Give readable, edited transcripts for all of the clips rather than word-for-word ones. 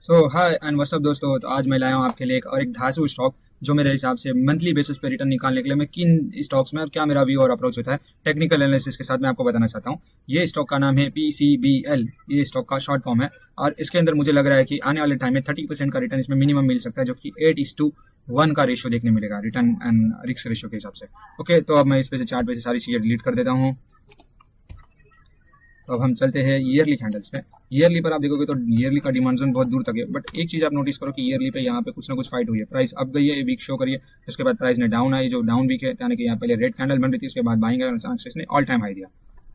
So hi and WhatsApp दोस्तों। तो आज मैं लाया हूँ आपके लिए एक धांसू स्टॉक जो मेरे हिसाब से मंथली बेसिस पे रिटर्न निकालने के लिए मैं किन स्टॉक्स में और क्या मेरा व्यू और अप्रोच होता है टेक्निकल एनालिसिस के साथ मैं आपको बताना चाहता हूँ। ये स्टॉक का नाम है PCBL। ये स्टॉक का शॉर्ट फॉर्म है और इसके अंदर मुझे लग रहा है कि आने वाले टाइम में 30% का रिटर्न इसमें मिनिमम मिल सकता है, जो कि 8:1 का रेशियो देखने मिलेगा रिटर्न एंड रिस्क रेशियो के हिसाब से। ओके, तो अब मैं इस पे से चार्ट पे से सारी चीजें डिलीट कर देता हूँ। तो अब हम चलते हैं ईयरली कैंडल्स पे। ईयरली पर आप देखोगे तो ईयरली का डिमांड जोन बहुत दूर तक है, बट एक चीज आप नोटिस करो कि ईयरली पे यहाँ पे कुछ ना कुछ फाइट हुई है। प्राइस अप गई है, वीक शो करिए, उसके बाद प्राइस ने डाउन आई, जो डाउन वीक है यानी कि यहाँ पहले रेड कैंडल बन रही थी, उसके बाद बाइंग चांसेस ने ऑल टाइम हाई दिया।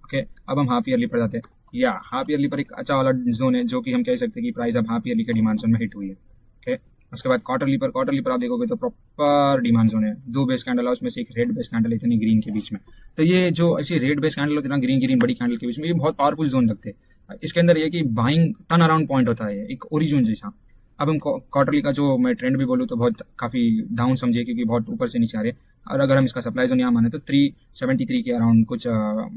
ओके, अब हम हाफ ईयरली पर जाते हैं। या हाफ ईयरली पर एक अच्छा वाला जोन है जो कि हम कह सकते हैं कि प्राइस अब हाफ ईयरली के डिमांड जोन में हिट हुई है। ओके, उसके बाद क्वार्टरली पर आप देखोगे तो प्रॉपर डिमांड जोन है। दो बेस कैंडल है, उसमें से एक रेड बेस कैंडल इतनी ग्रीन के बीच में। तो ये जो ऐसी रेड बेस कैंडल होती है ना, ग्रीन ग्रीन बड़ी कैंडल के बीच में, ये बहुत पावरफुल जोन लगते हैं। इसके अंदर ये कि बाइंग टर्न अराउंड पॉइंट होता है, एक ओरिजिन जैसा। अब हम क्वार्टरली का जो मैं ट्रेंड भी बोलूँ तो बहुत काफी डाउन समझिए, क्योंकि बहुत ऊपर से नीचे आ रहे हैं। और अगर हम इसका सप्लाई जोन यहाँ माने तो 373 के अराउंड कुछ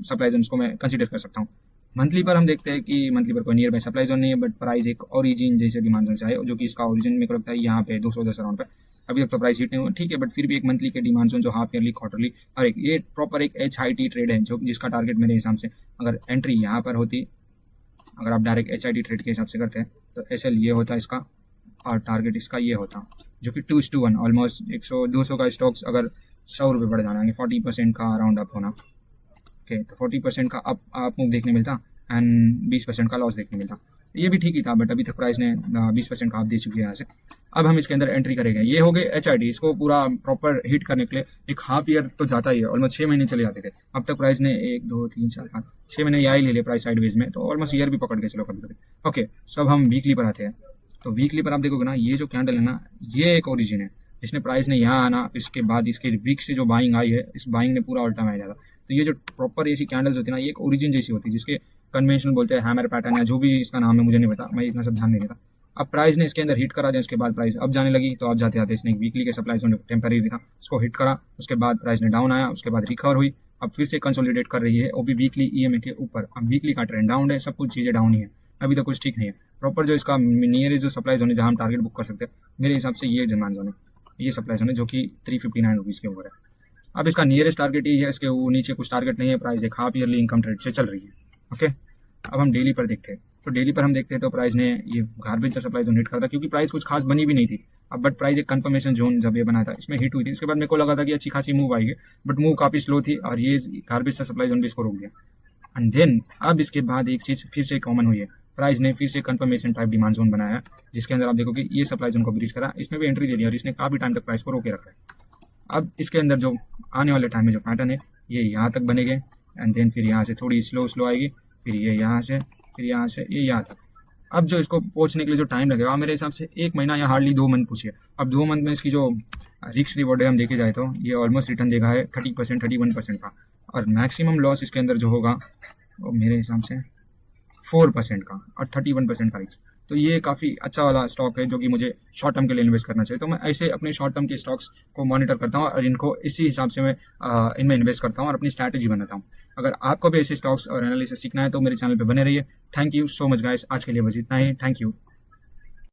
सप्लाई जोन को मैं कंसिडर कर सकता हूँ। मंथली पर हम देखते हैं कि मंथली पर कोई नियर बाय सप्लाई जोन नहीं है, बट प्राइस एक ओरिजिन जैसे डिमांड जोन से आए, जो कि इसका ओरिजिन मेरे को लगता है यहाँ पे 210 अराउंड पे। अभी तक तो प्राइस हिट नहीं हुआ, ठीक है, बट फिर भी एक मंथली के डिमांड जोन जो हाफ ईयरली क्वार्टरली और एक ये प्रॉपर एक HIT ट्रेड है, जो जिसका टारगेट मेरे हिसाब से अगर एंट्री यहाँ पर होती, अगर आप डायरेक्ट HIT ट्रेड के हिसाब से करते हैं तो SL ये होता इसका और टारगेट इसका ये होता, जो कि 2:1 ऑलमोस्ट 100-200 का स्टॉक्स अगर 100 रुपये बढ़ जाना, 40% का राउंड अप होना। ओके, तो 40% का अप मूव देखने मिलता एंड 20% का लॉस देखने मिलता। ये भी ठीक ही था, बट अभी तक प्राइस ने 20% का आप दे चुकी है यहाँ से। अब हम इसके अंदर एंट्री करेंगे। ये हो गए HIT, इसको पूरा प्रॉपर हिट करने के लिए एक हाफ ईयर तो जाता ही है, ऑलमोस्ट 6 महीने चले जाते थे। अब तक प्राइस ने 1 2 3 4 5 6 महीने यहाँ ही ले लिया प्राइस साइडवेज में, तो ऑलमोस्ट ईयर भी पकड़ के चलो कभी कभी। ओके, सब हम वीकली पर आते हैं। तो वीकली पर आप देखोगे ना, ये जो कैंडल है ना, ये एक ओरिजिन है जिसने प्राइस ने यहाँ आना, इसके बाद इसके वीक से जो बाइंग आई है, इस बाइंग ने पूरा ऑल टाइम आ जाता। तो ये जो प्रॉपर ऐसी कैंडल्स होती है ना, ये एक ओरिजिन जैसी होती है, जिसके कन्वेंशनल बोलते हैं हैमर पैटर्न या जो भी इसका नाम है, मुझे नहीं पता, मैं इतना सब ध्यान नहीं देता। अब प्राइस ने इसके अंदर हिट करा दिया, उसके बाद प्राइस अब जाने लगी, तो अब जाते आते इसने एक वीकली के सप्लाई जोन टेम्पररी था, उसको हिट करा, उसके बाद प्राइस ने डाउन आया, उसके बाद रिकवर हुई, अब फिर से कंसोलिडेट कर रही है, वो भी वीकली EMA के ऊपर। अब वीकली का ट्रेंड डाउन है, सब कुछ चीजें डाउन ही है, अभी तो कुछ ठीक नहीं है। प्रॉपर जो इसका नियरेस्ट जो सप्लाई जोन है, जहाँ हम टारगेट बुक कर सकते हैं, मेरे हिसाब से ये डिमांड जोन है, ये सप्लाई जोन है, जो कि 359 रुपीज़ के ऊपर है। अब इसका नियरेस्ट टारगेट ही है, इसके नीचे कुछ टारगेट नहीं है। प्राइस एक हाफ ईयरली इनकम ट्रेड से चल रही है। ओके, अब हम डेली पर देखते हैं। तो डेली पर हम देखते हैं तो प्राइस ने ये गार्बेज का सप्लाई जोन हिट करा था, क्योंकि प्राइस कुछ खास बनी भी नहीं थी। अब बट प्राइस एक कंफर्मेशन जोन जब ये बना था, इसमें हिट हुई थी। इसके बाद मेरे को लगा था कि अच्छी खासी मूव आएगी, बट मूव काफी स्लो थी और ये गार्बेज का सप्लाई जोन भी इसको रोक दिया। एंड देन अब इसके बाद एक चीज फिर से कॉमन हुई है, प्राइस ने फिर से कंफर्मेशन टाइप डिमांड जोन बनाया, जिसके अंदर आप देखोगे ये सप्लाई जोन को ब्रीच करा, इसमें भी एंट्री दे दी और इसने काफी टाइम तक प्राइस को रोके रखा है। अब इसके अंदर जो आने वाले टाइम में जो पैटर्न है, ये यहाँ तक बनेगे एंड देन फिर यहाँ से थोड़ी स्लो आएगी, फिर ये यहाँ से, फिर यहाँ से ये यहाँ तक। अब जो इसको पहुंचने के लिए जो टाइम लगेगा, मेरे हिसाब से 1 महीना या हार्डली 2 मंथ पूछिए। अब 2 मंथ में इसकी जो रिस्क रिवॉर्ड है हम देखे जाए तो ये ऑलमोस्ट रिटर्न देगा है 30% 31% का, और मैक्सिमम लॉस इसके अंदर जो होगा वो मेरे हिसाब से 4% का और 31% का रिस्क। तो ये काफ़ी अच्छा वाला स्टॉक है जो कि मुझे शॉर्ट टर्म के लिए इन्वेस्ट करना चाहिए। तो मैं ऐसे अपने शॉर्ट टर्म के स्टॉक्स को मॉनिटर करता हूँ और इनको इसी हिसाब से मैं इनमें इन्वेस्ट करता हूँ और अपनी स्ट्रैटेजी बनाता हूँ। अगर आपको भी ऐसे स्टॉक्स और एनालिसिस सीखना है तो मेरे चैनल पे बने रहिए। Thank you so much guys, आज के लिए बस इतना ही। Thank you.